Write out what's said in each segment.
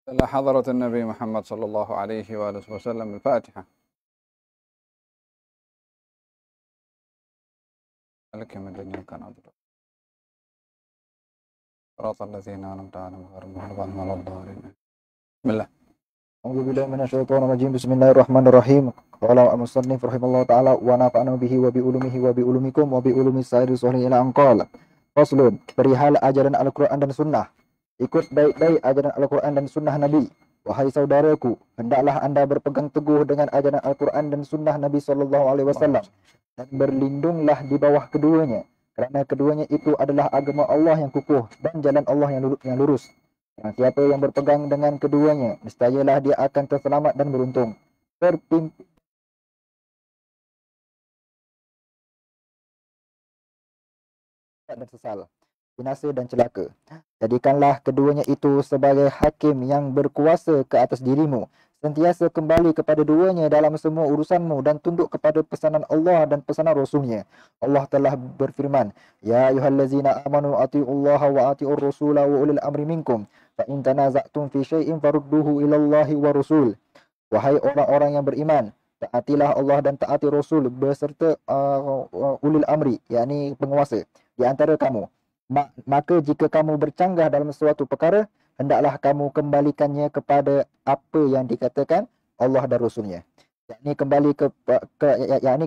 إلى حضرة النبي محمد صلى الله عليه وآله وسلم الفاتحة. ملك من الدنيا كان عبد صراط الذين أنعمت عليهم غير المغضوب عليهم ولا الضالين. بسم الله. أعوذ بالله من الشيطان الرجيم. بسم الله الرحمن الرحيم. قال المصنف رحمه الله تعالى ونفعنا به وبعلومه وبعلومكم وبعلوم سائر الصالحين ila anqal. Faslun, perihal ajaran Al-Quran dan Sunnah. Ikut baik-baik ajaran Al-Quran dan Sunnah Nabi. Wahai saudaraku, hendaklah anda berpegang teguh dengan ajaran Al-Quran dan Sunnah Nabi SAW dan berlindunglah di bawah keduanya, kerana keduanya itu adalah agama Allah yang kukuh dan jalan Allah yang lurus. Siapa yang berpegang dengan keduanya, nescayalah dia akan terselamat dan beruntung. Terpimpin dan sesal, binasa dan celaka. Jadikanlah keduanya itu sebagai hakim yang berkuasa ke atas dirimu. Sentiasa kembali kepada duanya dalam semua urusanmu dan tunduk kepada pesanan Allah dan pesanan Rasulnya. Allah telah berfirman, Ya ayyuhallazina amanu ati'ullaha wa ati'ur rasula wa ulil amri minkum. Fa in tanaza'tum fi syai'in farudduhu ilallahi wa rasul. Wahai orang-orang yang beriman, taatilah Allah dan taati Rasul beserta ulil amri, yakni penguasa di antara kamu. Maka jika kamu bercanggah dalam suatu perkara, hendaklah kamu kembalikannya kepada apa yang dikatakan Allah dan Rasulnya. Yakni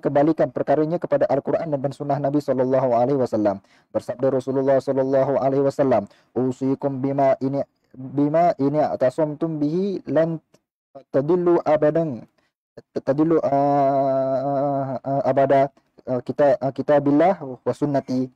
kembalikan perkaranya kepada Al-Quran dan Sunnah Nabi SAW. Bersabda Rasulullah SAW, usikum bima ini atasomtum bihi lan tadillu abadan abada kitabillah wa sunnati.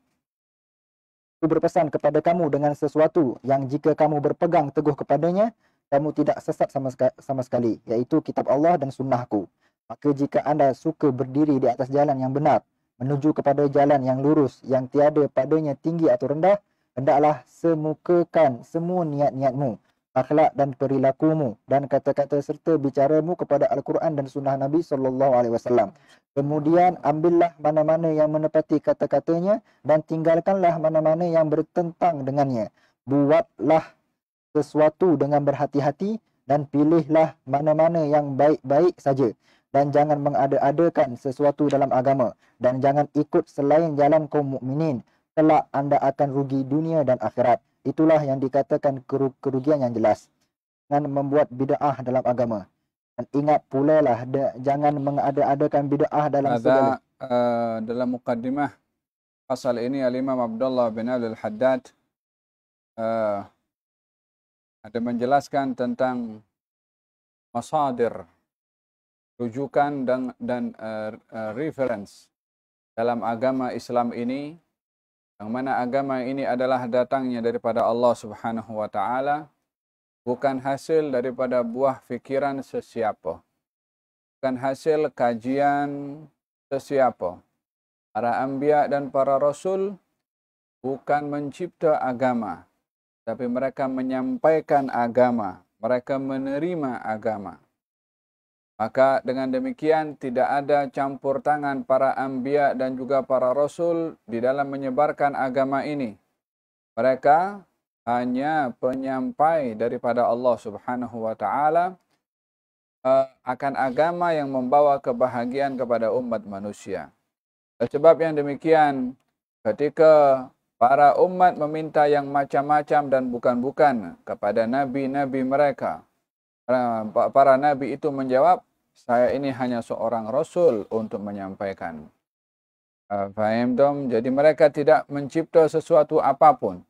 Aku berpesan kepada kamu dengan sesuatu yang jika kamu berpegang teguh kepadanya, kamu tidak sesat sama sekali, iaitu kitab Allah dan sunnahku. Maka jika anda suka berdiri di atas jalan yang benar, menuju kepada jalan yang lurus, yang tiada padanya tinggi atau rendah, hendaklah semukakan semua niat-niatmu, akhlak dan perilakumu dan kata-kata serta bicaramu kepada Al-Quran dan Sunnah Nabi SAW. Kemudian ambillah mana-mana yang menepati kata-katanya dan tinggalkanlah mana-mana yang bertentang dengannya. Buatlah sesuatu dengan berhati-hati dan pilihlah mana-mana yang baik-baik saja. Dan jangan mengada-adakan sesuatu dalam agama. Dan jangan ikut selain jalan kaum mukminin. Kelak anda akan rugi dunia dan akhirat. Itulah yang dikatakan kerugian yang jelas. Jangan membuat bid'ah dalam agama. Dan ingat pula lah, jangan mengada-adakan bid'ah dalam segala. Dalam muqaddimah pasal ini Al-Imam Abdullah bin Al-Haddad ada menjelaskan tentang masadir, rujukan dan reference dalam agama Islam ini, yang mana agama ini adalah datangnya daripada Allah Subhanahu wa taala, bukan hasil daripada buah fikiran sesiapa, bukan hasil kajian sesiapa. Para anbiya dan para rasul bukan mencipta agama, tapi mereka menyampaikan agama, mereka menerima agama. Maka dengan demikian tidak ada campur tangan para anbiya dan juga para rasul di dalam menyebarkan agama ini. Mereka hanya penyampai daripada Allah Subhanahu wa taala akan agama yang membawa kebahagiaan kepada umat manusia. Sebab yang demikian, ketika para umat meminta yang macam-macam dan bukan-bukan kepada nabi-nabi mereka, para nabi itu menjawab, saya ini hanya seorang rasul untuk menyampaikan. Faham dong? Jadi mereka tidak mencipta sesuatu apapun.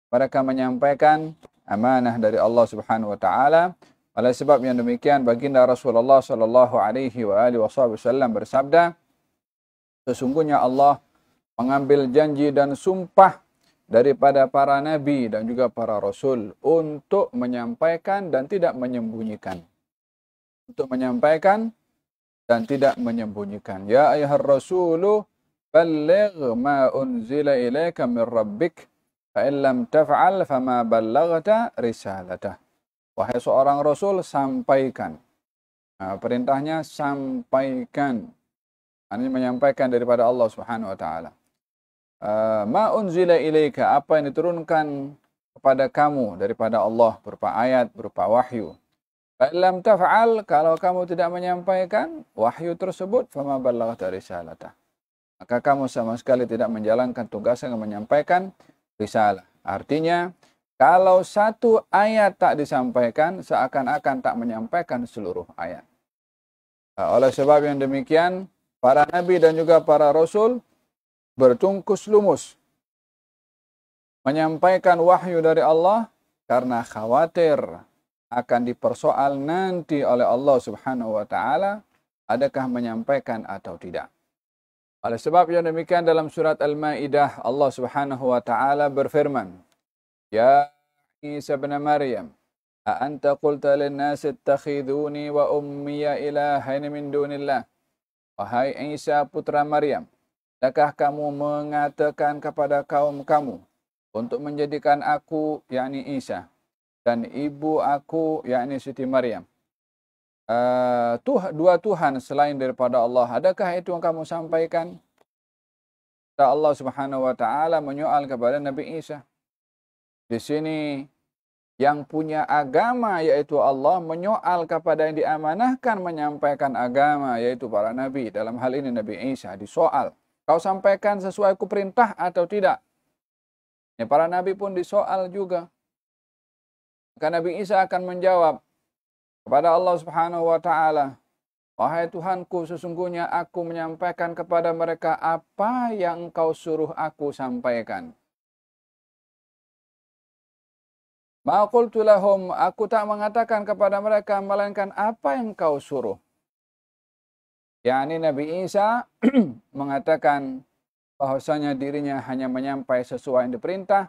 Mereka menyampaikan amanah dari Allah Subhanahu wa taala. Oleh sebab yang demikian, baginda Rasulullah sallallahu alaihi wasallam bersabda, sesungguhnya Allah mengambil janji dan sumpah daripada para nabi dan juga para rasul untuk menyampaikan dan tidak menyembunyikan. Untuk menyampaikan dan tidak menyembunyikan. Ya ayyuhar rasulu balligh ma unzila ilaika min rabbik fa in lam taf'al fama ballaghta risalatah. Wahai seorang rasul, sampaikan. Perintahnya sampaikan. Ini menyampaikan daripada Allah Subhanahu wa taala. Ma unzila ilaika, apa yang diturunkan kepada kamu daripada Allah berupa ayat, berupa wahyu. Fa'ilam taf'al, kalau kamu tidak menyampaikan wahyu tersebut, fama ballaghta risalatah. Maka kamu sama sekali tidak menjalankan tugas yang menyampaikan risalah. Artinya, kalau satu ayat tak disampaikan, seakan-akan tak menyampaikan seluruh ayat. Oleh sebab yang demikian, para nabi dan juga para rasul bertungkus lumus menyampaikan wahyu dari Allah karena khawatir akan dipersoal nanti oleh Allah Subhanahu wa taala adakah menyampaikan atau tidak. Oleh sebab yang demikian dalam surat Al-Maidah Allah Subhanahu wa taala berfirman, "Ya Isa bin Maryam, a anta qulta lin-nasi ittakhiduni wa ummiya ilahaini min dunillah?" Wahai Isa putra Maryam, adakah kamu mengatakan kepada kaum kamu untuk menjadikan aku, yakni Isa, dan ibu aku, yakni Siti Maryam, dua Tuhan selain daripada Allah? Adakah itu yang kamu sampaikan? Allah Subhanahu wa taala menyoal kepada Nabi Isa. Di sini yang punya agama yaitu Allah menyoal kepada yang diamanahkan menyampaikan agama yaitu para nabi. Dalam hal ini Nabi Isa disoal, kau sampaikan sesuai kuperintah atau tidak? Ya, para nabi pun disoal juga. Maka Nabi Isa akan menjawab kepada Allah Subhanahu wa taala, wahai Tuhanku, sesungguhnya aku menyampaikan kepada mereka apa yang engkau suruh aku sampaikan. Ma qultu lahum, aku tak mengatakan kepada mereka melainkan apa yang engkau suruh. Yani Nabi Isa mengatakan bahwasanya dirinya hanya menyampaikan sesuai yang diperintah.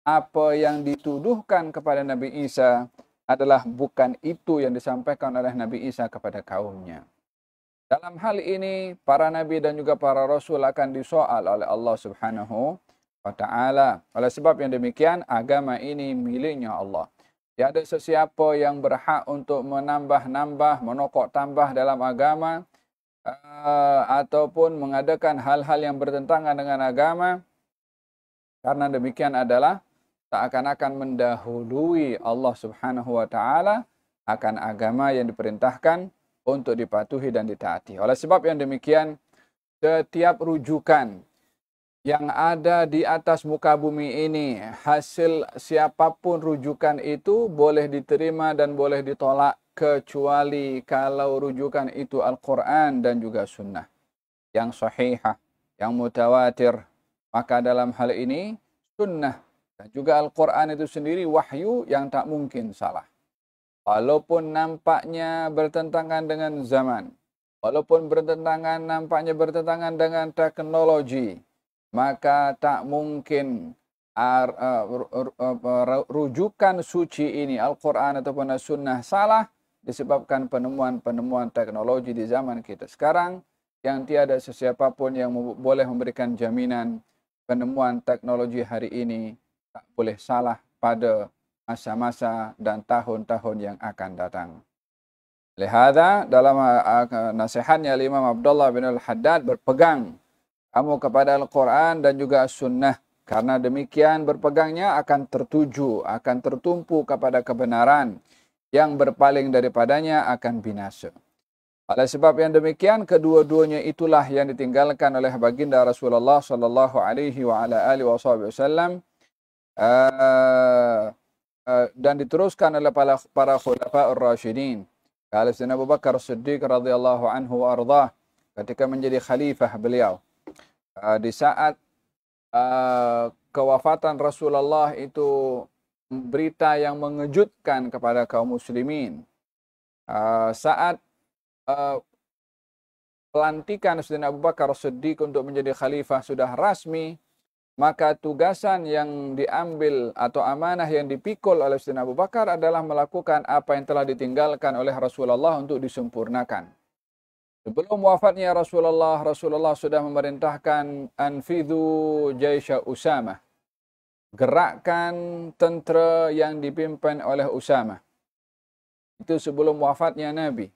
Apa yang dituduhkan kepada Nabi Isa adalah bukan itu yang disampaikan oleh Nabi Isa kepada kaumnya. Dalam hal ini, para nabi dan juga para rasul akan disoal oleh Allah Subhanahu wa ta'ala. Oleh sebab yang demikian, agama ini miliknya Allah. Tiada sesiapa yang berhak untuk menambah-nambah, menokok tambah dalam agama, ataupun mengadakan hal-hal yang bertentangan dengan agama. Karena demikian adalah seakan-akan mendahului Allah Subhanahu wa ta'ala akan agama yang diperintahkan untuk dipatuhi dan ditaati. Oleh sebab yang demikian, setiap rujukan yang ada di atas muka bumi ini, hasil siapapun rujukan itu boleh diterima dan boleh ditolak, kecuali kalau rujukan itu Al-Quran dan juga sunnah yang sahihah, yang mutawatir. Maka dalam hal ini, sunnah dan juga Al-Quran itu sendiri wahyu yang tak mungkin salah. Walaupun nampaknya bertentangan dengan zaman, walaupun nampaknya bertentangan dengan teknologi, maka tak mungkin rujukan suci ini, Al-Quran ataupun As-Sunnah, salah disebabkan penemuan-penemuan teknologi di zaman kita sekarang yang tiada sesiapa pun yang boleh memberikan jaminan penemuan teknologi hari ini tak boleh salah pada masa-masa dan tahun-tahun yang akan datang. Lihada dalam nasihatnya Imam Abdullah bin Al-Haddad, berpegang kamu kepada Al-Quran dan juga As-Sunnah. Karena demikian berpegangnya akan tertuju, akan tertumpu kepada kebenaran. Yang berpaling daripadanya akan binasa. Oleh sebab yang demikian, kedua-duanya itulah yang ditinggalkan oleh baginda Rasulullah sallallahu alaihi wa ala alihi wasallam dan diteruskan oleh para khulafa'ur rasyidin. Kalau Sayyidina Abu Bakar Siddiq radhiyallahu anhu wa ardhah ketika menjadi khalifah beliau, di saat kewafatan Rasulullah itu berita yang mengejutkan kepada kaum muslimin. Saat pelantikan Sayyidina Abu Bakar Siddiq untuk menjadi khalifah sudah rasmi, maka tugasan yang diambil atau amanah yang dipikul oleh Sayyidina Abu Bakar adalah melakukan apa yang telah ditinggalkan oleh Rasulullah untuk disempurnakan. Sebelum wafatnya Rasulullah sudah memerintahkan anfidhu jaisha Usamah, gerakkan tentera yang dipimpin oleh Usamah. Itu sebelum wafatnya Nabi.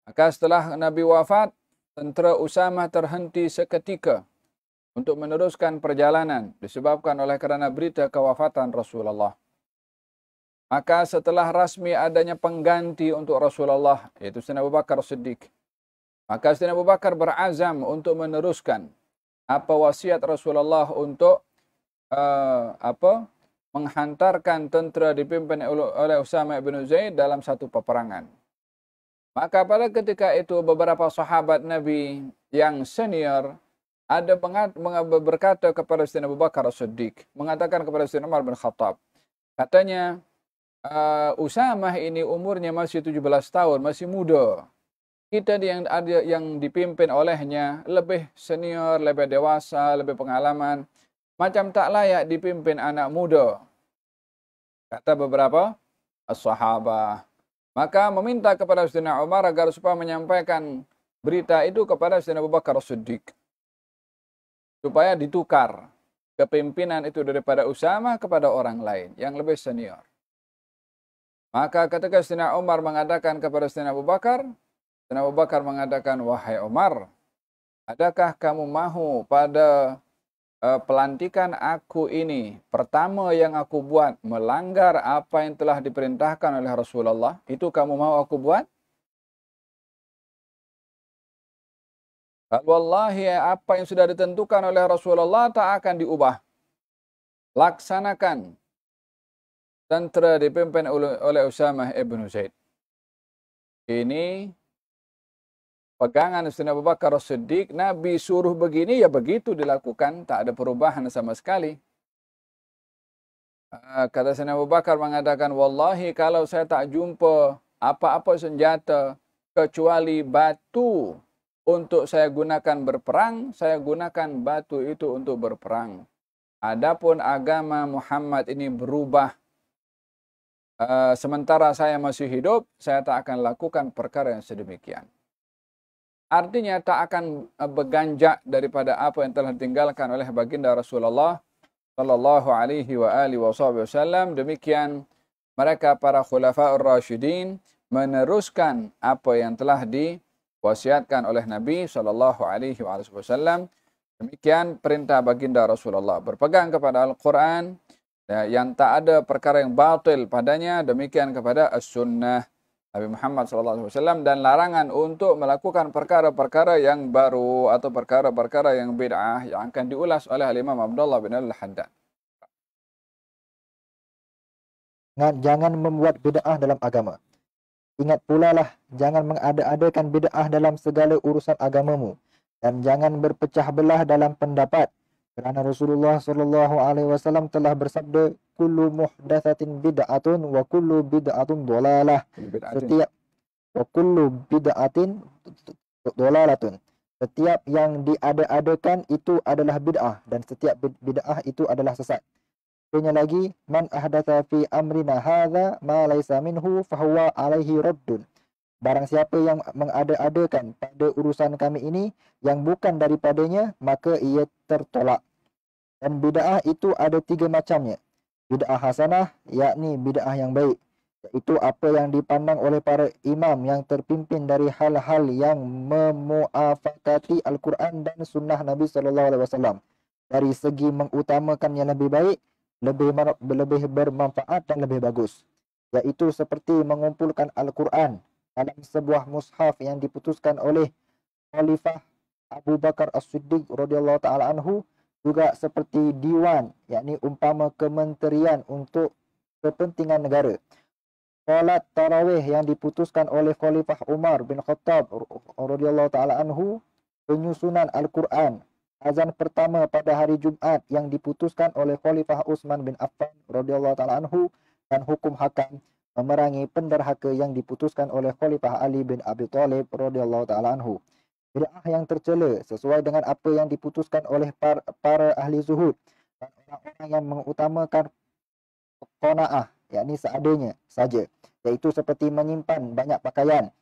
Maka setelah Nabi wafat, tentera Usamah terhenti seketika untuk meneruskan perjalanan disebabkan oleh kerana berita kewafatan Rasulullah. Maka setelah rasmi adanya pengganti untuk Rasulullah, yaitu Sayyidina Abu Bakar Siddiq, maka Sayyidina Abu Bakar berazam untuk meneruskan apa wasiat Rasulullah untuk menghantarkan tentera dipimpin oleh Usama bin Zaid dalam satu peperangan. Maka pada ketika itu beberapa sahabat Nabi yang senior ada berkata kepada Sayyidina Abu Bakar Siddiq, mengatakan kepada Sayyidina Umar bin Khattab, katanya, Usamah ini umurnya masih 17 tahun, masih muda. Kita yang dipimpin olehnya lebih senior, lebih dewasa, lebih pengalaman. Macam tak layak dipimpin anak muda. Kata beberapa sahabat. Maka meminta kepada Sayyidina Umar agar supaya menyampaikan berita itu kepada Sayyidina Abu Bakar Siddiq. Supaya ditukar kepimpinan itu daripada Usamah kepada orang lain yang lebih senior. Maka ketika Sayyidina Umar mengatakan kepada Sayyidina Abu Bakar mengatakan, wahai Umar, adakah kamu mahu pada pelantikan aku ini, pertama yang aku buat, melanggar apa yang telah diperintahkan oleh Rasulullah, itu kamu mahu aku buat? Wallahi apa yang sudah ditentukan oleh Rasulullah tak akan diubah. Laksanakan. Tentera dipimpin oleh Usamah ibn Zaid. Ini pegangan Sayyidina Abu Bakar Siddiq. Nabi suruh begini, ya begitu dilakukan. Tak ada perubahan sama sekali. Kata Sayyidina Abu Bakar mengatakan, wallahi kalau saya tak jumpa apa-apa senjata kecuali batu untuk saya gunakan berperang, saya gunakan batu itu untuk berperang. Adapun agama Muhammad ini berubah, sementara saya masih hidup, saya tak akan lakukan perkara yang sedemikian. Artinya tak akan beganjak daripada apa yang telah ditinggalkan oleh baginda Rasulullah sallallahu alaihi wa alihi wasallam. Demikian mereka para khulafaur rasyidin meneruskan apa yang telah diwasiatkan oleh Nabi sallallahu alaihi wasallam. Demikian perintah baginda Rasulullah, berpegang kepada Al-Quran, yang tak ada perkara yang batil padanya, demikian kepada as-sunnah Nabi Muhammad SAW, dan larangan untuk melakukan perkara-perkara yang baru atau perkara-perkara yang bid'ah yang akan diulas oleh Imam Abdullah bin Al-Haddad. Jangan membuat bid'ah dalam agama. Ingat pula lah, jangan mengada-adakan bid'ah dalam segala urusan agamamu, dan jangan berpecah belah dalam pendapat. Kerana Rasulullah SAW telah bersabda, kullu muhdatsatin bid'atun wa kullu bid'atun dhalalah. Setiap yang diada-adakan itu adalah bid'ah, dan setiap bid'ah itu adalah sesat. Punya lagi, man ahdatsa fi amrina hadza ma laysa minhu fahuwa alaihi raddun. Barang siapa yang mengada-adakan pada urusan kami ini yang bukan daripadanya, maka ia tertolak. Dan bid'ah itu ada 3 macamnya. Bid'ah hasanah, yakni bid'ah yang baik, iaitu apa yang dipandang oleh para imam yang terpimpin dari hal-hal yang memuafakati Al-Quran dan sunnah Nabi SAW. Dari segi mengutamakan yang lebih baik, lebih bermanfaat dan lebih bagus. Iaitu seperti mengumpulkan Al-Quran dalam sebuah mushaf yang diputuskan oleh Khalifah Abu Bakar As-Siddiq radhiyallahu ta'ala anhu. Juga seperti diwan, yakni umpama kementerian untuk kepentingan negara. Salat tarawih yang diputuskan oleh Khalifah Umar bin Khattab radhiyallahu ta'ala anhu. Penyusunan Al-Quran, azan pertama pada hari Jumaat yang diputuskan oleh Khalifah Utsman bin Affan radhiyallahu ta'ala anhu. Dan hukum hakam memerangi penderhaka yang diputuskan oleh Khalifah Ali bin Abi Thalib radhiyallahu ta'ala anhu. Bid'ah yang tercela sesuai dengan apa yang diputuskan oleh para ahli zuhud dan orang-orang yang mengutamakan qanaah, yakni seadanya saja, iaitu seperti menyimpan banyak pakaian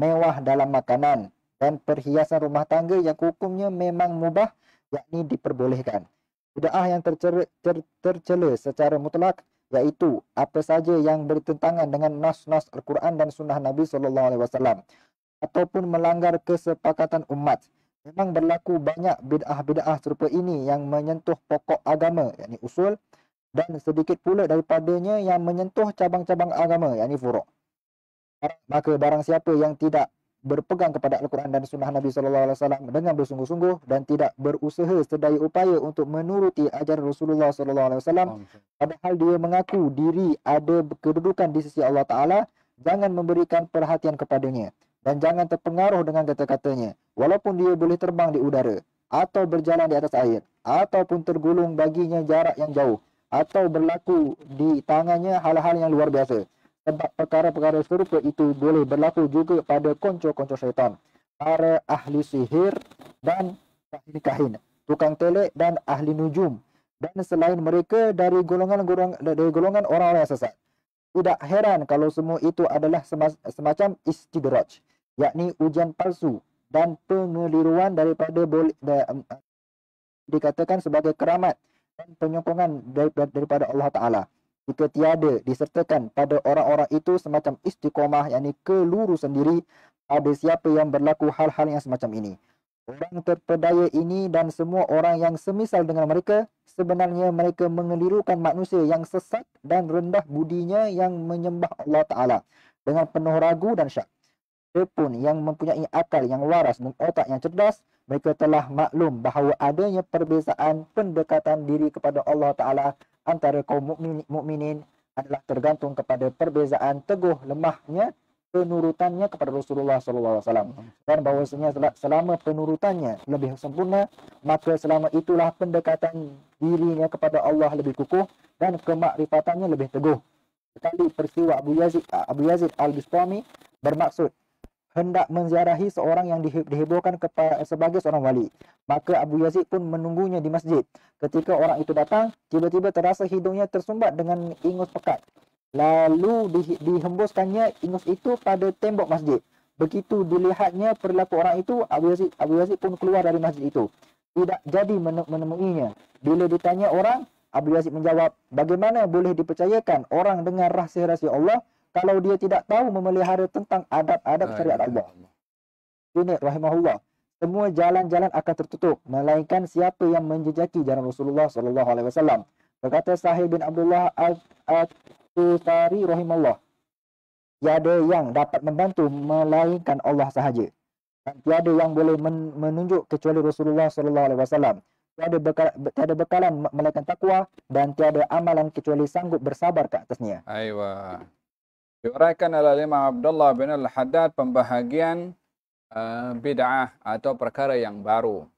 mewah dalam makanan dan perhiasan rumah tangga yang hukumnya memang mubah, yakni diperbolehkan. Bid'ah yang tercela secara mutlak, iaitu apa saja yang bertentangan dengan nas-nas Al-Quran dan sunnah Nabi SAW, ataupun melanggar kesepakatan umat, Memang berlaku banyak bid'ah-bid'ah serupa ini yang menyentuh pokok agama, yakni usul, dan sedikit pula daripadanya yang menyentuh cabang-cabang agama, yakni furu'. Maka barang siapa yang tidak berpegang kepada Al-Quran dan Sunnah Nabi SAW dengan bersungguh-sungguh dan tidak berusaha sedaya upaya untuk menuruti ajaran Rasulullah SAW, padahal dia mengaku diri ada kedudukan di sisi Allah Ta'ala, jangan memberikan perhatian kepadanya dan jangan terpengaruh dengan kata-katanya, walaupun dia boleh terbang di udara atau berjalan di atas air ataupun tergulung baginya jarak yang jauh atau berlaku di tangannya hal-hal yang luar biasa. Sebab perkara-perkara serupa itu boleh berlaku juga pada konco-konco syaitan, para ahli sihir dan kahin-kahin, tukang telek dan ahli nujum, dan selain mereka dari golongan orang-orang yang sesat. Tidak heran kalau semua itu adalah semacam istidraj, yakni ujian palsu dan pengeliruan dikatakan sebagai keramat dan penyokkongan daripada Allah Ta'ala. Jika tiada disertakan pada orang-orang itu semacam istiqomah, yakni kelurusan diri, pada siapa yang berlaku hal-hal yang semacam ini. Orang terpedaya ini dan semua orang yang semisal dengan mereka, sebenarnya mereka mengelirukan manusia yang sesat dan rendah budinya yang menyembah Allah Ta'ala dengan penuh ragu dan syak. Mereka yang mempunyai akal yang waras dan otak yang cerdas, mereka telah maklum bahawa adanya perbezaan pendekatan diri kepada Allah Ta'ala antara kaum mukminin adalah tergantung kepada perbezaan teguh lemahnya penurutannya kepada Rasulullah SAW, dan bahawasanya selama penurutannya lebih sempurna, maka selama itulah pendekatan dirinya kepada Allah lebih kukuh dan kemakrifatannya lebih teguh. Sekali peristiwa Abu Yazid Al-Bistami bermaksud hendak menziarahi seorang yang dihebohkan sebagai seorang wali. Maka Abu Yazid pun menunggunya di masjid. Ketika orang itu datang, tiba-tiba terasa hidungnya tersumbat dengan ingus pekat. Lalu dihembuskannya ingus itu pada tembok masjid. Begitu dilihatnya perilaku orang itu, Abu Yazid pun keluar dari masjid itu. Tidak jadi menemuinya. Bila ditanya orang, Abu Yazid menjawab, bagaimana boleh dipercayakan orang dengan rahsia-rahsia Allah kalau dia tidak tahu memelihara tentang adab-adab syariat Allah. Ini rahimahullah. Semua jalan-jalan akan tertutup, melainkan siapa yang menjejaki jalan Rasulullah SAW. Berkata Sahih bin Abdullah Al-Tutari rahimahullah, tiada yang dapat membantu melainkan Allah sahaja. Dan tiada yang boleh menunjuk kecuali Rasulullah SAW. Tiada bekalan melainkan takwa dan tiada amalan kecuali sanggup bersabar ke atasnya. Aywa. Diuraikan oleh Imam Abdullah bin Al-Haddad pembahagian bid'ah atau perkara yang baru.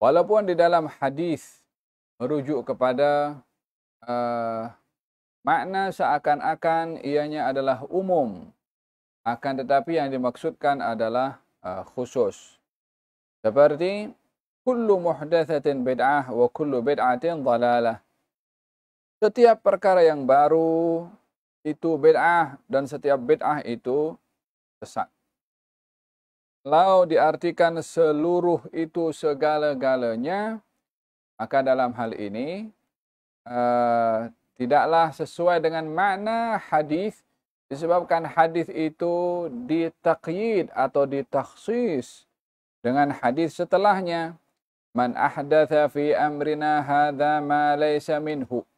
Walaupun di dalam hadis merujuk kepada makna seakan-akan ianya adalah umum, akan tetapi yang dimaksudkan adalah khusus. Seperti kullu muhdatsatin bid'ah wa kullu bid'atin dhalalah. Setiap perkara yang baru itu bid'ah dan setiap bid'ah itu sesat. Kalau diartikan seluruh itu segala-galanya, maka dalam hal ini tidaklah sesuai dengan makna hadis, disebabkan hadis itu ditaqyid atau ditakhsis dengan hadis setelahnya, man ahdatha fi amrina hadza ma laysa minhu.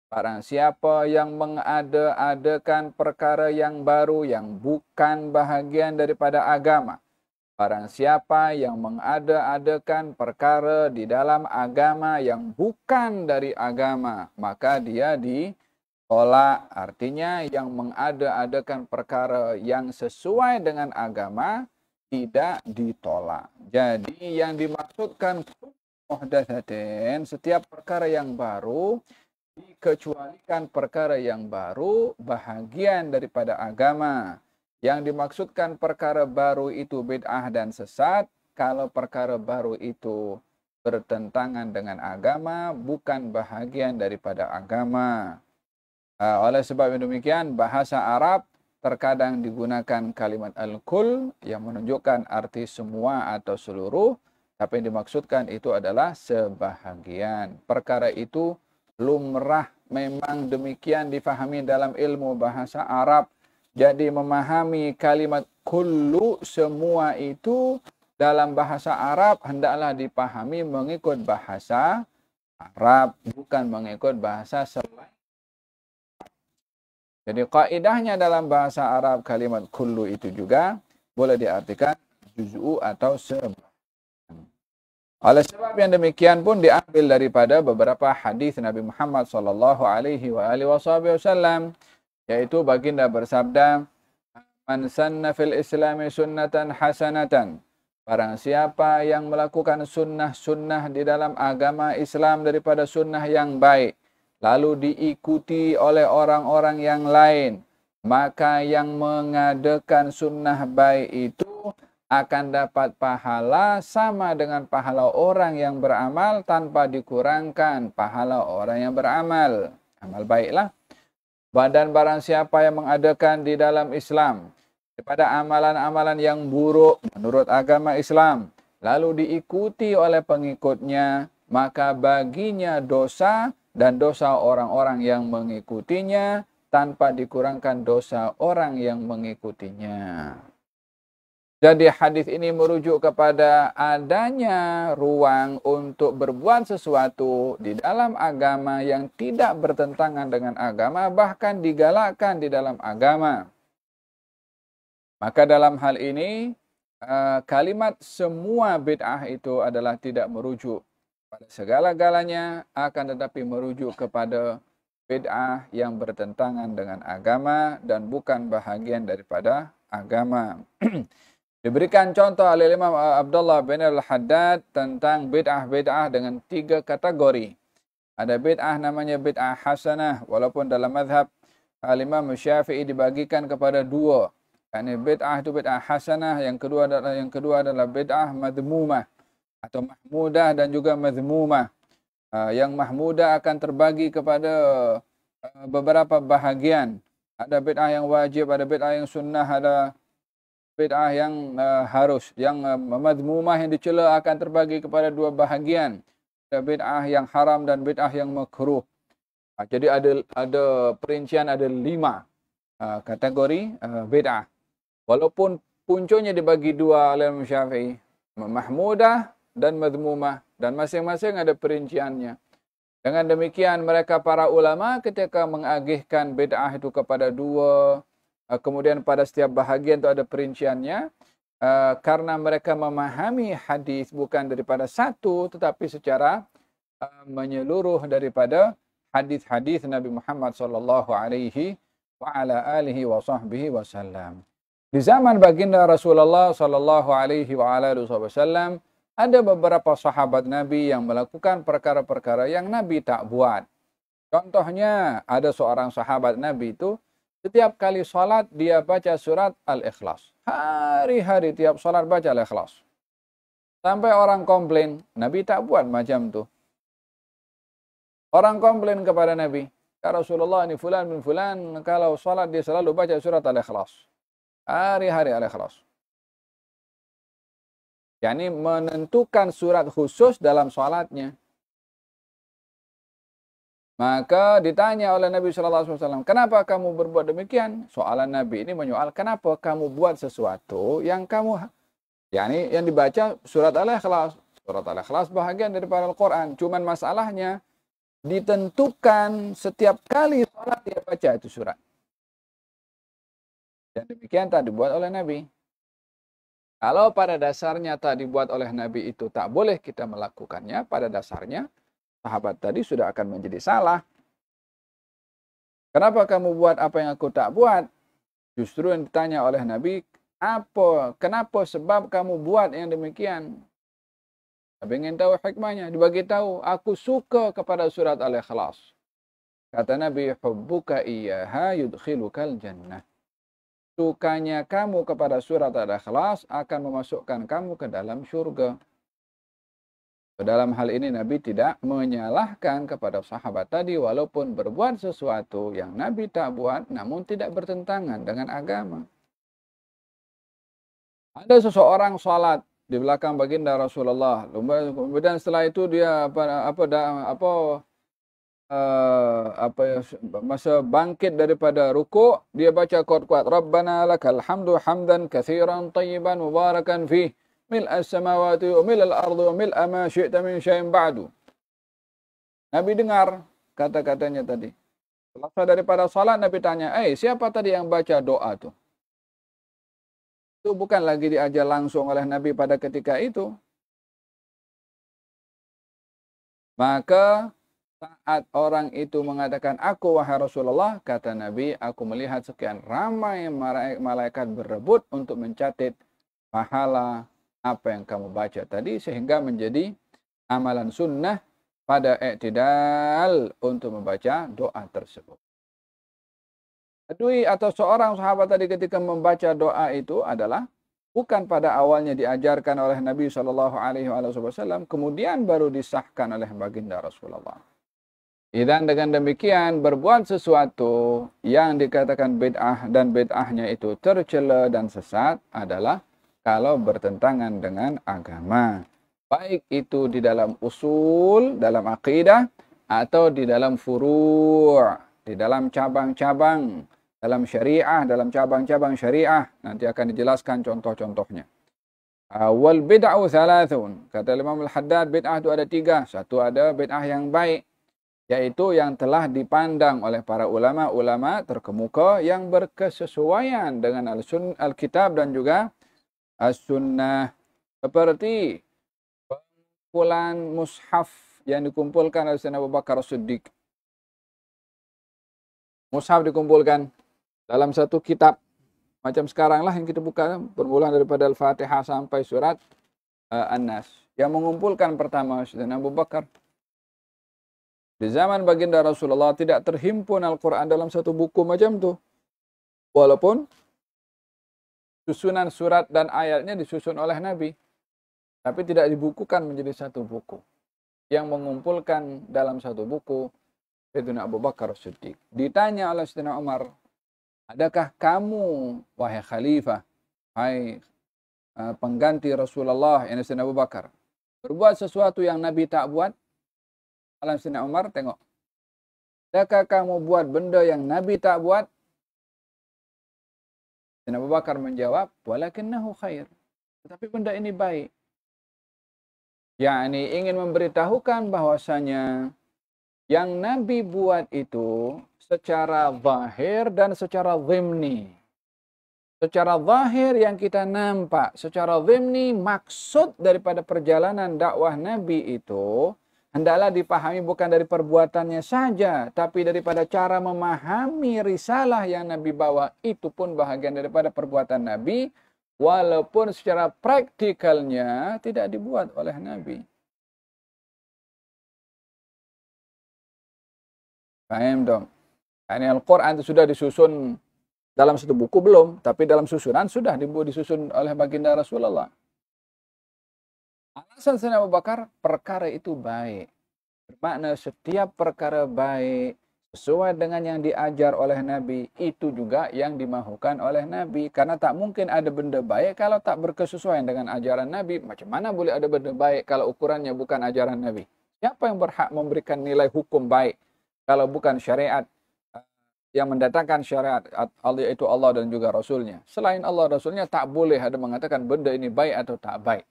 Barang siapa yang mengada-adakan perkara yang baru yang bukan bahagian daripada agama. Barang siapa yang mengada-adakan perkara di dalam agama yang bukan dari agama, maka dia ditolak. Artinya yang mengada-adakan perkara yang sesuai dengan agama tidak ditolak. Jadi yang dimaksudkan muhdatsatin, setiap perkara yang baru, dikecualikan perkara yang baru bahagian daripada agama. Yang dimaksudkan perkara baru itu bid'ah dan sesat kalau perkara baru itu bertentangan dengan agama, bukan bahagian daripada agama. Oleh sebab demikian, bahasa Arab terkadang digunakan kalimat al-kull yang menunjukkan arti semua atau seluruh, tapi yang dimaksudkan itu adalah sebahagian. Perkara itu lumrah, memang demikian difahami dalam ilmu bahasa Arab. Jadi memahami kalimat kullu semua itu dalam bahasa Arab hendaklah dipahami mengikut bahasa Arab, bukan mengikut bahasa selain. Jadi kaidahnya dalam bahasa Arab kalimat kullu itu juga boleh diartikan juz'u atau sebagian. Oleh sebab yang demikian pun diambil daripada beberapa hadis Nabi Muhammad sallallahu alaihi wasallam, yaitu baginda bersabda, "Man sanna fil Islami sunnatan hasanatan." Barang siapa yang melakukan sunnah-sunnah di dalam agama Islam daripada sunnah yang baik, lalu diikuti oleh orang-orang yang lain, maka yang mengadakan sunnah baik itu akan dapat pahala sama dengan pahala orang yang beramal tanpa dikurangkan pahala orang yang beramal. Amal baiklah. Dan barang siapa yang mengadakan di dalam Islam daripada amalan-amalan yang buruk menurut agama Islam, lalu diikuti oleh pengikutnya, maka baginya dosa dan dosa orang-orang yang mengikutinya tanpa dikurangkan dosa orang yang mengikutinya. Jadi hadis ini merujuk kepada adanya ruang untuk berbuat sesuatu di dalam agama yang tidak bertentangan dengan agama, bahkan digalakkan di dalam agama. Maka dalam hal ini, kalimat semua bid'ah itu adalah tidak merujuk pada segala-galanya, akan tetapi merujuk kepada bid'ah yang bertentangan dengan agama dan bukan bahagian daripada agama. Diberikan contoh oleh Imam Abdullah bin Al-Haddad tentang bid'ah-bid'ah dengan 3 kategori. Ada bid'ah namanya bid'ah hasanah, walaupun dalam mazhab Al-Imam Syafi'i dibagikan kepada 2. Ini bid'ah itu bid'ah hasanah, yang kedua adalah bid'ah madhmumah atau mahmudah dan juga madhmumah. Yang mahmudah akan terbagi kepada beberapa bahagian. Ada bid'ah yang wajib, ada bid'ah yang sunnah, ada bid'ah yang harus, yang madhmumah yang dicela akan terbagi kepada 2 bahagian. Ada bid'ah yang haram dan bid'ah yang makruh. Jadi ada perincian, ada 5 kategori bid'ah. Walaupun puncunya dibagi 2 oleh Imam Syafi'i, mahmudah dan madhmumah, dan masing-masing ada perinciannya. Dengan demikian mereka para ulama ketika mengagihkan bid'ah itu kepada 2, kemudian pada setiap bahagian itu ada perinciannya, karena mereka memahami hadis bukan daripada satu, tetapi secara menyeluruh daripada hadis-hadis Nabi Muhammad sallallahu alaihi wa ala alihi wa sahbihi wasallam. Di zaman baginda Rasulullah sallallahu alaihi wa ala alihi wasallam, ada beberapa sahabat Nabi yang melakukan perkara-perkara yang Nabi tak buat. Contohnya, ada seorang sahabat Nabi itu setiap kali salat dia baca surat Al-Ikhlas. Hari-hari tiap salat baca Al-Ikhlas. Sampai orang komplain, Nabi tak buat macam tu. Orang komplain kepada Nabi, "Ya Rasulullah, ini fulan bin fulan, kalau salat dia selalu baca surat Al-Ikhlas. Hari-hari Al-Ikhlas." Yani menentukan surat khusus dalam salatnya. Maka ditanya oleh Nabi SAW, "Kenapa kamu berbuat demikian?" Soalan Nabi ini menyoal, kenapa kamu buat sesuatu yang kamu, yang dibaca surat Al-Ikhlas. Surat Al-Ikhlas bahagian daripada Al-Quran. Cuman masalahnya ditentukan setiap kali sholat dia baca itu surat. Dan demikian tak dibuat oleh Nabi. Kalau pada dasarnya tak dibuat oleh Nabi itu tak boleh kita melakukannya, pada dasarnya sahabat tadi sudah akan menjadi salah. Kenapa kamu buat apa yang aku tak buat? Justru yang ditanya oleh Nabi, kenapa sebab kamu buat yang demikian? Nabi ingin tahu hikmahnya. Dibagi tahu, aku suka kepada surat Al-Ikhlas. Kata Nabi, hubbuka iyyaha yudkhilukal jannah. Sukanya kamu kepada surat Al-Ikhlas akan memasukkan kamu ke dalam surga. Dalam hal ini Nabi tidak menyalahkan kepada sahabat tadi walaupun berbuat sesuatu yang Nabi tak buat namun tidak bertentangan dengan agama. Ada seseorang salat di belakang baginda Rasulullah. Kemudian setelah itu dia masa bangkit daripada rukuk dia baca kuat-kuat, Rabbana lakal hamdu hamdan katsiran tayyiban mubarakan fih. mil'a as-samawati wa mil'al ardi wa mil'a ma syi'ta min syai'in ba'du. Nabi dengar kata-katanya tadi. Selesai daripada salat, Nabi tanya, siapa tadi yang baca doa tu? Itu bukan lagi diajar langsung oleh Nabi pada ketika itu. Maka saat orang itu mengatakan, aku wahai Rasulullah, kata Nabi, aku melihat sekian ramai malaikat berebut untuk mencatat pahala apa yang kamu baca tadi, sehingga menjadi amalan sunnah pada i'tidal untuk membaca doa tersebut. Dui atau seorang sahabat tadi ketika membaca doa itu adalah bukan pada awalnya diajarkan oleh Nabi SAW, kemudian baru disahkan oleh baginda Rasulullah. Dan dengan demikian berbuat sesuatu yang dikatakan bid'ah dan bid'ahnya itu tercela dan sesat adalah kalau bertentangan dengan agama. Baik itu di dalam usul, dalam akidah, atau di dalam furu', di dalam cabang-cabang, dalam syariah, dalam cabang-cabang syariah. Nanti akan dijelaskan contoh-contohnya. Wal bid'ah thalathun. Kata Imam Al-Haddad, bid'ah itu ada 3. Satu ada bid'ah yang baik, yaitu yang telah dipandang oleh para ulama-ulama terkemuka yang berkesesuaian dengan Al-Kitab dan juga As-Sunnah. Seperti kumpulan mushaf yang dikumpulkan oleh Sayyidina Abu Bakar As-Siddiq. Mushaf dikumpulkan dalam satu kitab. Macam sekarang lah yang kita buka, bermula daripada Al-Fatihah sampai surat An-Nas. Yang mengumpulkan pertama Sayyidina Abu Bakar. Di zaman baginda Rasulullah tidak terhimpun Al-Quran dalam satu buku macam tu. Walaupun susunan surat dan ayatnya disusun oleh Nabi. Tapi tidak dibukukan menjadi satu buku. Yang mengumpulkan dalam satu buku Sayyidina Abu Bakar As-Siddiq. Ditanya oleh Sayyidina Umar, adakah kamu, wahai khalifah, wahai pengganti Rasulullah, yang Sayyidina Abu Bakar, berbuat sesuatu yang Nabi tak buat? Alam Sayyidina Umar, tengok. Adakah kamu buat benda yang Nabi tak buat? Sayyidina Abu Bakar menjawab, walakinnahu khair. Tetapi benda ini baik. Yakni ingin memberitahukan bahwasanya yang Nabi buat itu secara zahir dan secara zimni. Secara zahir yang kita nampak, secara zimni maksud daripada perjalanan dakwah Nabi itu hendaklah dipahami bukan dari perbuatannya saja, tapi daripada cara memahami risalah yang Nabi bawa. Itu pun bahagian daripada perbuatan Nabi, walaupun secara praktikalnya tidak dibuat oleh Nabi. Paham dong? Ini Al-Quran itu sudah disusun dalam satu buku belum, tapi dalam susunan sudah disusun oleh baginda Rasulullah. Alasan Sayyidina Abu Bakar, perkara itu baik. Bermakna setiap perkara baik sesuai dengan yang diajar oleh Nabi, itu juga yang dimahukan oleh Nabi. Karena tak mungkin ada benda baik kalau tak berkesesuaian dengan ajaran Nabi. Macam mana boleh ada benda baik kalau ukurannya bukan ajaran Nabi? Siapa yang berhak memberikan nilai hukum baik kalau bukan syariat yang mendatangkan syariat, yaitu Allah dan juga Rasulnya? Selain Allah Rasulnya tak boleh ada mengatakan benda ini baik atau tak baik.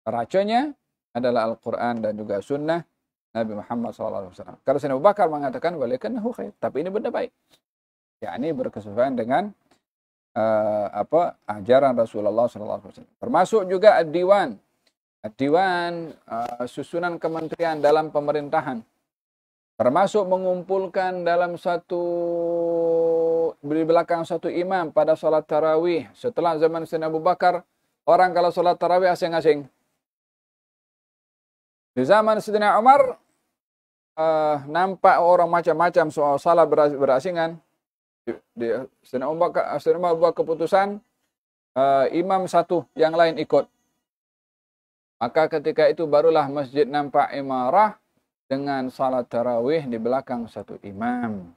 Racanya adalah Al-Quran dan juga Sunnah Nabi Muhammad SAW. Kalau Sayyidina Abu Bakar mengatakan walakinnahu khair, tapi ini benda baik. Yakni berkesesuaian dengan ajaran Rasulullah SAW. Termasuk juga ad-diwan. Ad-diwan susunan kementerian dalam pemerintahan. Termasuk mengumpulkan dalam di belakang satu imam pada salat tarawih. Setelah zaman Sayyidina Abu Bakar, orang kalau salat tarawih asing-asing. Di zaman Sayyidina Umar, nampak orang macam-macam soal salah berasingan. Sayyidina Umar buat keputusan, imam satu, yang lain ikut. Maka ketika itu barulah masjid nampak imarah dengan salat tarawih di belakang satu imam.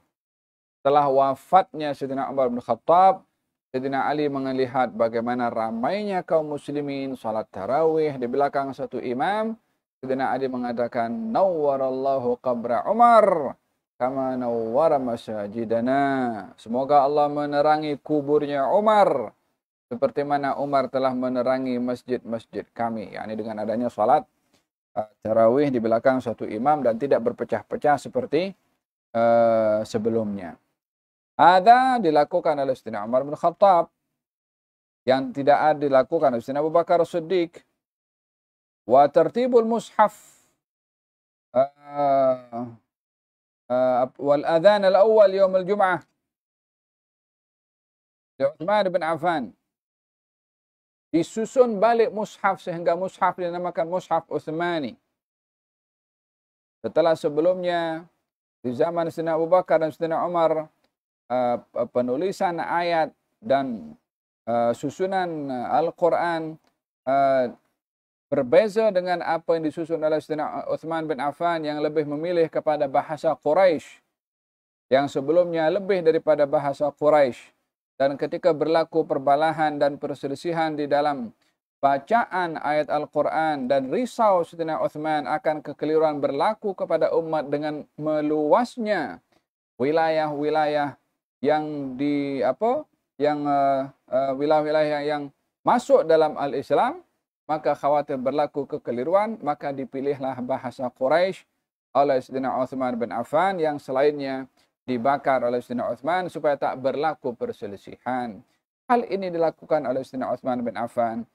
Setelah wafatnya Sayyidina Umar bin Khattab, Sayyidina Ali melihat bagaimana ramainya kaum muslimin salat tarawih di belakang satu imam. Sayyidina Ali mengatakan, nawwarallahu qabra Umar kama nawwara masajidana. Semoga Allah menerangi kuburnya Umar seperti mana Umar telah menerangi masjid-masjid kami, yakni dengan adanya salat tarawih di belakang suatu imam dan tidak berpecah-pecah seperti sebelumnya. Ada dilakukan oleh Sayyidina Umar bin Khattab, yang tidak ada dilakukan oleh Sayyidina Abu Bakar As-Siddiq. Wa tertibul mushaf wal adhan al-awwal yawm al-jum'ah di Uthman bin Affan. Disusun balik mushaf sehingga mushaf dinamakan mushaf Uthmani. Setelah sebelumnya di zaman Sayyidina Abu Bakar dan Sayyidina Umar penulisan ayat dan susunan Al-Quran berbeza dengan apa yang disusun oleh Sayyidina Uthman bin Affan yang lebih memilih kepada bahasa Quraisy, yang sebelumnya lebih daripada bahasa Quraisy. Dan ketika berlaku perbalahan dan perselisihan di dalam bacaan ayat Al-Quran dan risau Sayyidina Uthman akan kekeliruan berlaku kepada umat dengan meluasnya wilayah-wilayah yang wilayah-wilayah yang masuk dalam al-Islam, maka khawatir berlaku kekeliruan, maka dipilihlah bahasa Quraisy oleh Sayyidina Uthman bin Affan, yang selainnya dibakar oleh Sayyidina Uthman supaya tak berlaku perselisihan. Hal ini dilakukan oleh Sayyidina Uthman bin Affan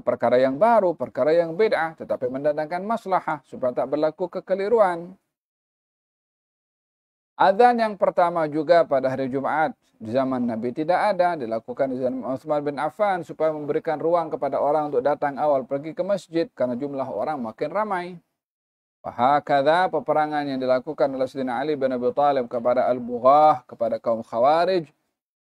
perkara yang baru, perkara yang bid'ah, tetapi mendatangkan maslahah supaya tak berlaku kekeliruan. Azan yang pertama juga pada hari Jumat di zaman Nabi tidak ada, dilakukan di zaman Uthman bin Affan supaya memberikan ruang kepada orang untuk datang awal pergi ke masjid karena jumlah orang makin ramai. Wahakadha peperangan yang dilakukan oleh Sayyidina Ali bin Abi Thalib kepada Al-Bughah, kepada kaum Khawarij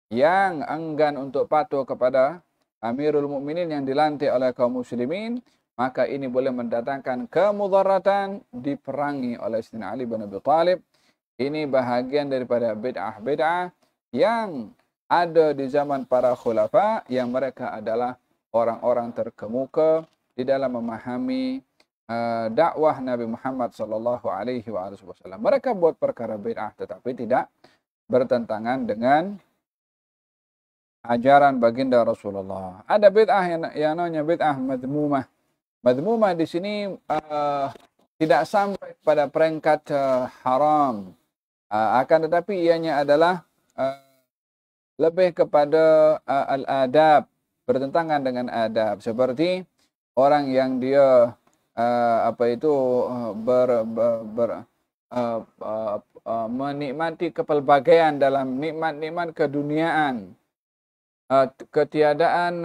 yang enggan untuk patuh kepada Amirul Mukminin yang dilantik oleh kaum muslimin, maka ini boleh mendatangkan kemudaratan, diperangi oleh Sayyidina Ali bin Abi Thalib. Ini bahagian daripada bid'ah-bid'ah yang ada di zaman para khulafa, yang mereka adalah orang-orang terkemuka di dalam memahami dakwah Nabi Muhammad sallallahu alaihi wasallam. Mereka buat perkara bid'ah tetapi tidak bertentangan dengan ajaran baginda Rasulullah. Ada bid'ah yang namanya bid'ah madmumah. Madmumah di sini tidak sampai pada peringkat haram. Akan tetapi ianya adalah lebih kepada al-adab, bertentangan dengan adab, seperti orang yang dia menikmati kepelbagaian dalam nikmat-nikmat keduniaan, ketiadaan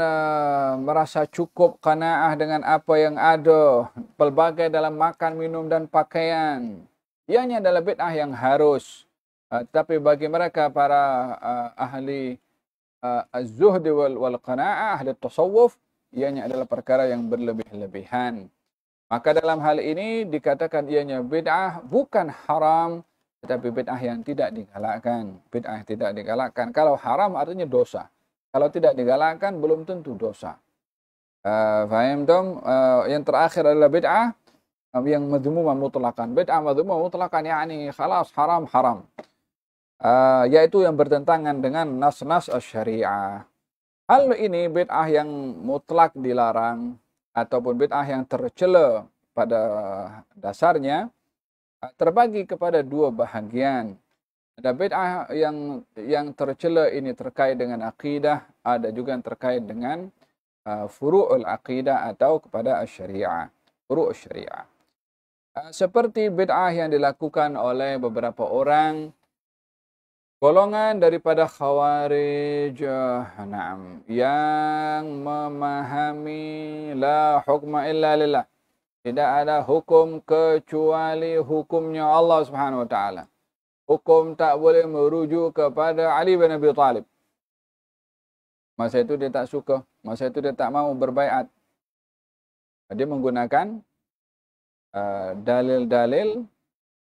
merasa cukup qanaah dengan apa yang ada, pelbagai dalam makan, minum dan pakaian. Ianya adalah bid'ah yang harus. Tapi bagi mereka para ahli az-zuhd wal qanaah, ahli tasawuf, ianya adalah perkara yang berlebih-lebihan. Maka dalam hal ini dikatakan ianya bid'ah, bukan haram, tetapi bid'ah yang tidak digalakkan. Bid'ah yang tidak digalakkan. Kalau haram artinya dosa. Kalau tidak digalakkan belum tentu dosa. Faham dong? Yang terakhir adalah bid'ah yang madhmumah mutlaqan. Bid'ah madhmumah mutlaqan yakni khalas haram. Yaitu yang bertentangan dengan nas-nas syariah. Hal ini bid'ah yang mutlak dilarang ataupun bid'ah yang tercela pada dasarnya terbagi kepada dua bahagian. Ada bid'ah yang tercela ini terkait dengan akidah, ada juga yang terkait dengan furu'ul akidah atau kepada syariah, furu'ul syariah. Seperti bid'ah yang dilakukan oleh beberapa orang golongan daripada Khawarij, yang memahami la hukma illa lillah. Tidak ada hukum kecuali hukumnya Allah Subhanahu wa taala. Hukum tak boleh merujuk kepada Ali bin Abi Thalib. Masa itu dia tak suka, masa itu dia tak mau berbaiat. Dia menggunakan dalil-dalil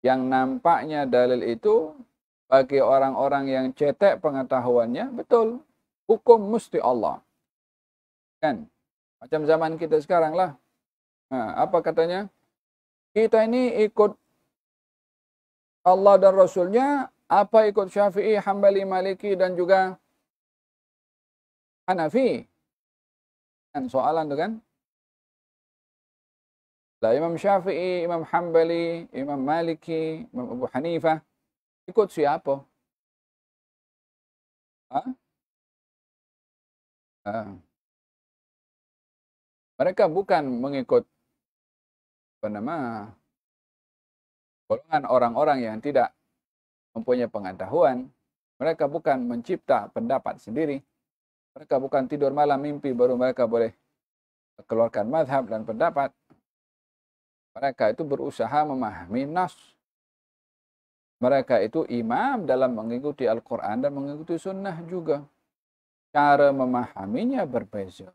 yang nampaknya dalil itu bagi orang-orang yang cetek pengetahuannya, betul, hukum mesti Allah. Kan? Macam zaman kita sekarang lah. Apa katanya? Kita ini ikut Allah dan Rasulnya, apa ikut Syafi'i, Hambali, Maliki dan juga Hanafi. Kan soalan tuh kan. Lah Imam Syafi'i, Imam Hambali, Imam Maliki, Imam Abu Hanifah ikut siapa? Hah? Ah, mereka bukan mengikut apa nama golongan orang-orang yang tidak mempunyai pengetahuan. Mereka bukan mencipta pendapat sendiri. Mereka bukan tidur malam mimpi baru mereka boleh keluarkan mazhab dan pendapat. Mereka itu berusaha memahami nas. Mereka itu imam dalam mengikuti Al-Quran dan mengikuti sunnah juga. Cara memahaminya berbeza.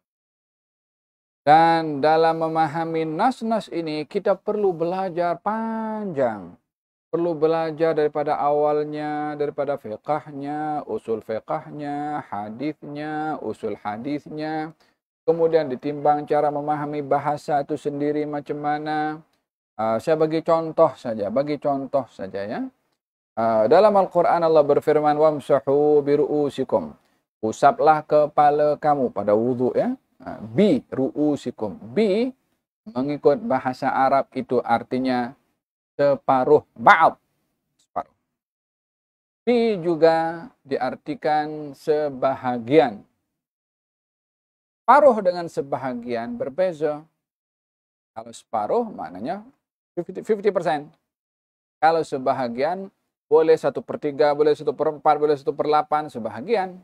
Dan dalam memahami nas-nas ini kita perlu belajar panjang. Perlu belajar daripada awalnya, daripada fiqahnya, usul fiqahnya, hadisnya, usul hadisnya. Kemudian ditimbang cara memahami bahasa itu sendiri macam mana. Saya bagi contoh saja ya. Dalam Al-Quran Allah berfirman, wamsahu biru'usikum. Usaplah kepala kamu pada wudhu ya. Bi ru'usikum. Bi mengikut bahasa Arab itu artinya separuh, ba'd, separuh. Bi juga diartikan sebahagian. Paruh dengan sebahagian berbeza. Kalau separuh maknanya 50%. Kalau sebahagian boleh 1/3, boleh 1/4, boleh 1/8 sebahagian.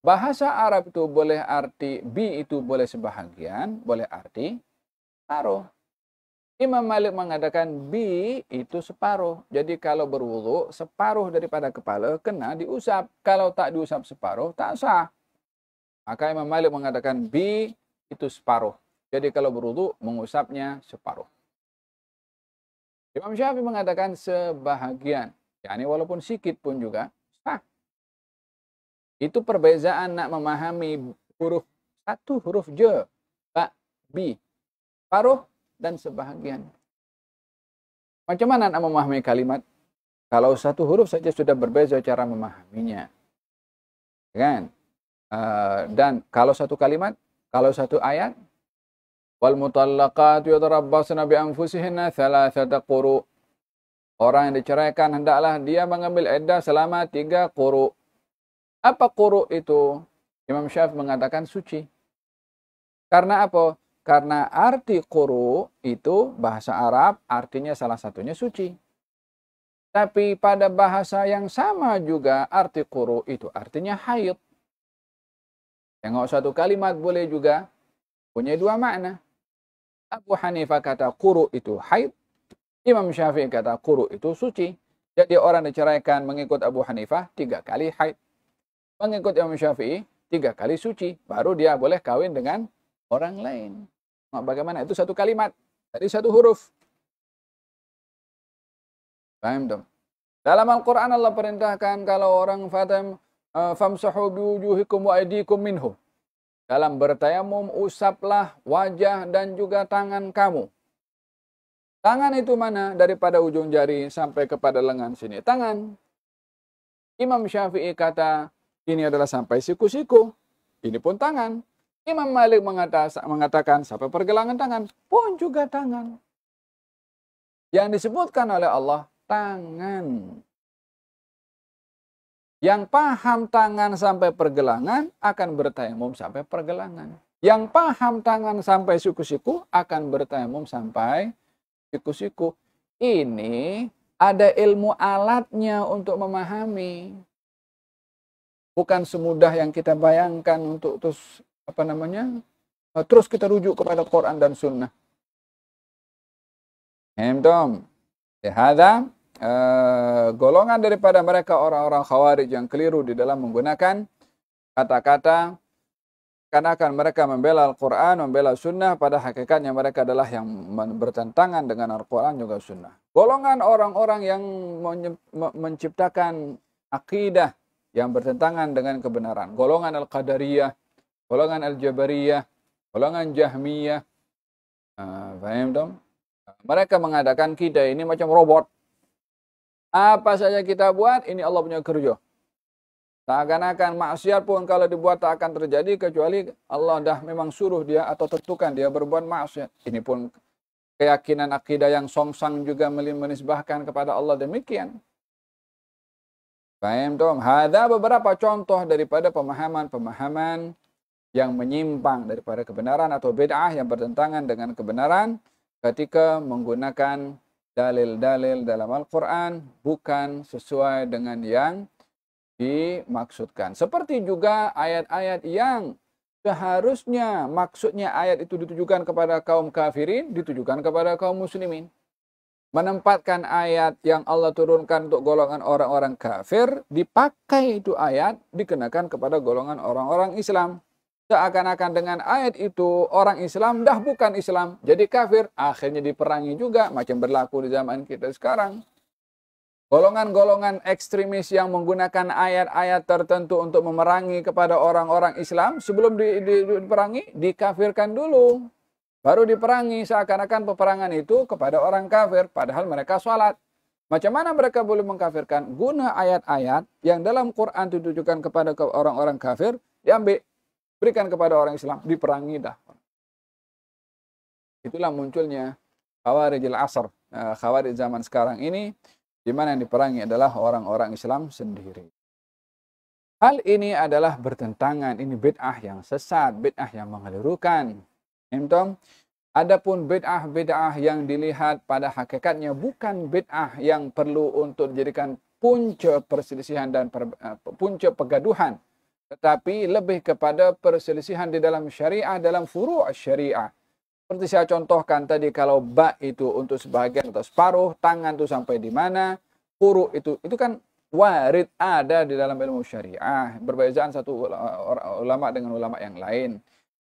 Bahasa Arab itu boleh arti bi itu boleh sebahagian, boleh arti separuh. Imam Malik mengatakan bi itu separuh. Jadi kalau berwudu separuh daripada kepala kena diusap. Kalau tak diusap separuh tak sah. Maka Imam Malik mengatakan bi itu separuh. Jadi kalau berwudu mengusapnya separuh. Imam Syafi'i mengatakan sebahagian. Yani walaupun sikit pun juga sah. Itu perbezaan nak memahami huruf satu, huruf je, ba, bi, paruh, dan sebahagian. Macam mana nak memahami kalimat? Kalau satu huruf saja sudah berbeza cara memahaminya. Kan? Dan kalau satu kalimat, kalau satu ayat, wal mutallaqatu yatarabbasna bi anfusihinna thalathata quru. Orang yang diceraikan hendaklah dia mengambil iddah selama 3 quru. Apa quru itu? Imam Syafi'i mengatakan suci. Karena apa? Karena arti quru itu bahasa Arab artinya salah satunya suci. Tapi pada bahasa yang sama juga arti quru itu artinya haid. Tengok satu kalimat boleh juga punya 2 makna. Abu Hanifah kata quru itu haid. Imam Syafi'i kata quru itu suci. Jadi orang diceraikan mengikut Abu Hanifah 3 kali haid. Mengikut Imam Syafi'i 3 kali suci. Baru dia boleh kawin dengan orang lain. Nah, bagaimana? Itu satu kalimat. Dari satu huruf. Paham dong? Dalam Al-Quran Allah perintahkan kalau orang famsahu biwujuhikum wa aydikum minhu. Dalam bertayamum usaplah wajah dan juga tangan kamu. Tangan itu mana? Daripada ujung jari sampai kepada lengan sini. Tangan. Imam Syafi'i kata ini adalah sampai siku-siku. Ini pun tangan. Imam Malik mengatakan sampai pergelangan tangan. Pun juga tangan. Yang disebutkan oleh Allah, tangan. Yang paham tangan sampai pergelangan akan bertayamum sampai pergelangan. Yang paham tangan sampai siku-siku akan bertayamum sampai siku-siku. Ini ada ilmu alatnya untuk memahami. Bukan semudah yang kita bayangkan untuk terus kita rujuk kepada Quran dan Sunnah. Hemdom. Lihada golongan daripada mereka orang-orang Khawarij yang keliru di dalam menggunakan kata-kata karena mereka membela Al-Quran, membela Sunnah, pada hakikatnya mereka adalah yang bertentangan dengan Al-Quran juga Sunnah. Golongan orang-orang yang menciptakan akidah yang bertentangan dengan kebenaran. Golongan Al-Qadariyah, golongan Al-Jabariyah, golongan Jahmiyah. Paham dong? Mereka mengadakan kita ini macam robot. Apa saja kita buat, ini Allah punya kerja. Seakan-akan maksiat pun kalau dibuat tak akan terjadi kecuali Allah dah memang suruh dia atau tentukan dia berbuat maksiat. Ini pun keyakinan akidah yang songsang juga menisbahkan kepada Allah demikian. Paham tuh? Ada beberapa contoh daripada pemahaman-pemahaman yang menyimpang daripada kebenaran atau bid'ah yang bertentangan dengan kebenaran ketika menggunakan dalil-dalil dalam Al-Quran bukan sesuai dengan yang dimaksudkan. Seperti juga ayat-ayat yang seharusnya maksudnya ayat itu ditujukan kepada kaum kafirin, ditujukan kepada kaum muslimin. Menempatkan ayat yang Allah turunkan untuk golongan orang-orang kafir, dipakai itu ayat dikenakan kepada golongan orang-orang Islam. Seakan-akan dengan ayat itu orang Islam dah bukan Islam, jadi kafir, akhirnya diperangi juga, macam berlaku di zaman kita sekarang. Golongan-golongan ekstremis yang menggunakan ayat-ayat tertentu untuk memerangi kepada orang-orang Islam, sebelum diperangi, dikafirkan dulu. Baru diperangi, seakan-akan peperangan itu kepada orang kafir, padahal mereka sholat. Macam mana mereka boleh mengkafirkan? Guna ayat-ayat yang dalam Quran ditujukan kepada orang-orang kafir, diambil, berikan kepada orang Islam, diperangi dah. Itulah munculnya Khawarijil Asr, Khawarij zaman sekarang ini, di mana yang diperangi adalah orang-orang Islam sendiri. Hal ini adalah bertentangan, ini bid'ah yang sesat, bid'ah yang mengelirukan. Adapun bid'ah yang dilihat pada hakikatnya bukan bid'ah yang perlu untuk dijadikan punca perselisihan dan punca pegaduhan, tetapi lebih kepada perselisihan di dalam syariah, dalam furu' syariah. Seperti saya contohkan tadi, kalau ba itu untuk sebagian atau separuh, tangan itu sampai di mana, furu' itu kan warid ada di dalam ilmu syariah. Perbezaan satu ulama dengan ulama yang lain.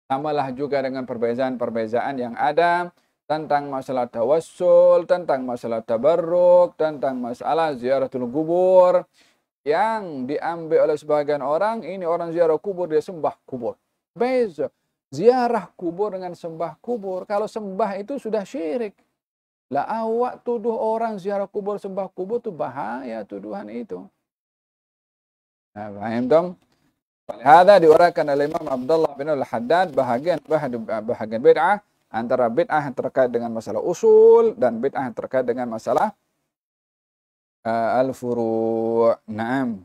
Samalah juga dengan perbezaan-perbezaan yang ada tentang masalah tawassul, tentang masalah tabarruk, tentang masalah ziaratul kubur. Yang diambil oleh sebagian orang, ini orang ziarah kubur, dia sembah kubur. Beza. Ziarah kubur dengan sembah kubur. Kalau sembah itu sudah syirik. Lah awak tuduh orang ziarah kubur, sembah kubur, itu bahaya tuduhan itu. Nah, paham dong? Hadza diuraikan oleh Imam Abdullah bin Al-Haddad bahagian bid'ah, antara bid'ah yang terkait dengan masalah usul dan bid'ah yang terkait dengan masalah al-furu'. Naam.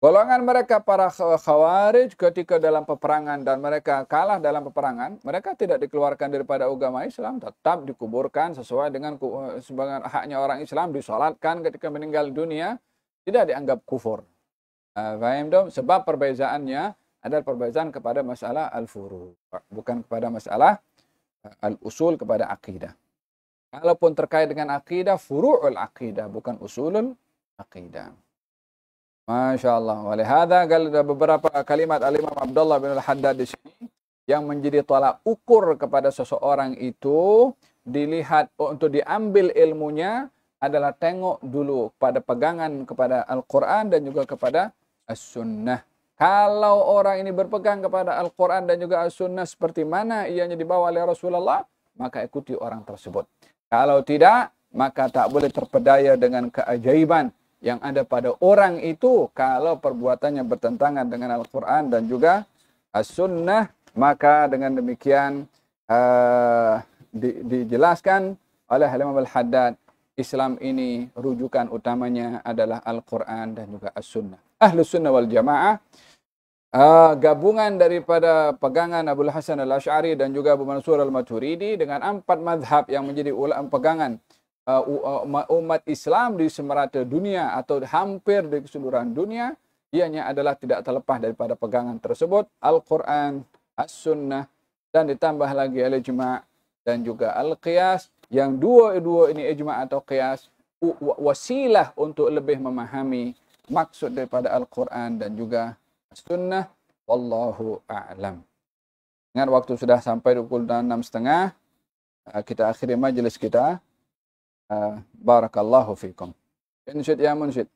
Golongan mereka para khawarij ketika dalam peperangan dan mereka kalah dalam peperangan, mereka tidak dikeluarkan daripada agama Islam, tetap dikuburkan sesuai dengan sebagian haknya orang Islam, disolatkan ketika meninggal dunia, tidak dianggap kufur. Faham dong? Sebab perbezaannya adalah perbezaan kepada masalah al-furu', bukan kepada masalah al-usul, kepada akidah. Kalaupun terkait dengan akidah, furu'ul akidah, bukan usulul akidah. Masya Allah. Walihada ada beberapa kalimat Al-Imam Abdullah bin Al-Haddad di sini yang menjadi tolak ukur kepada seseorang itu dilihat untuk diambil ilmunya adalah tengok dulu pada pegangan kepada Al-Quran dan juga kepada As-Sunnah. Kalau orang ini berpegang kepada Al-Quran dan juga As-Sunnah seperti mana ianya dibawa oleh Rasulullah, maka ikuti orang tersebut. Kalau tidak, maka tak boleh terpedaya dengan keajaiban yang ada pada orang itu. Kalau perbuatannya bertentangan dengan Al-Quran dan juga As-Sunnah, maka dengan demikian dijelaskan oleh Imam Al-Haddad, Islam ini rujukan utamanya adalah Al-Quran dan juga As-Sunnah. Ahlus Sunnah wal Jamaah, gabungan daripada pegangan Abu Hasan Al-Asy'ari dan juga Abu Mansur Al-Maturidi dengan 4 mazhab yang menjadi pegangan umat Islam di semerata dunia atau hampir di keseluruhan dunia, ianya adalah tidak terlepas daripada pegangan tersebut, Al-Quran, As-Sunnah, dan ditambah lagi al-ijma' dan juga al-qiyas, yang dua-dua ini ijma' atau qiyas wasilah untuk lebih memahami maksud daripada Al-Quran dan juga As-Sunnah. Wallahu a'lam. Ingat waktu sudah sampai 26.30, kita akhiri majlis kita. Barakallahu fikum. Munsyid ya munsyid.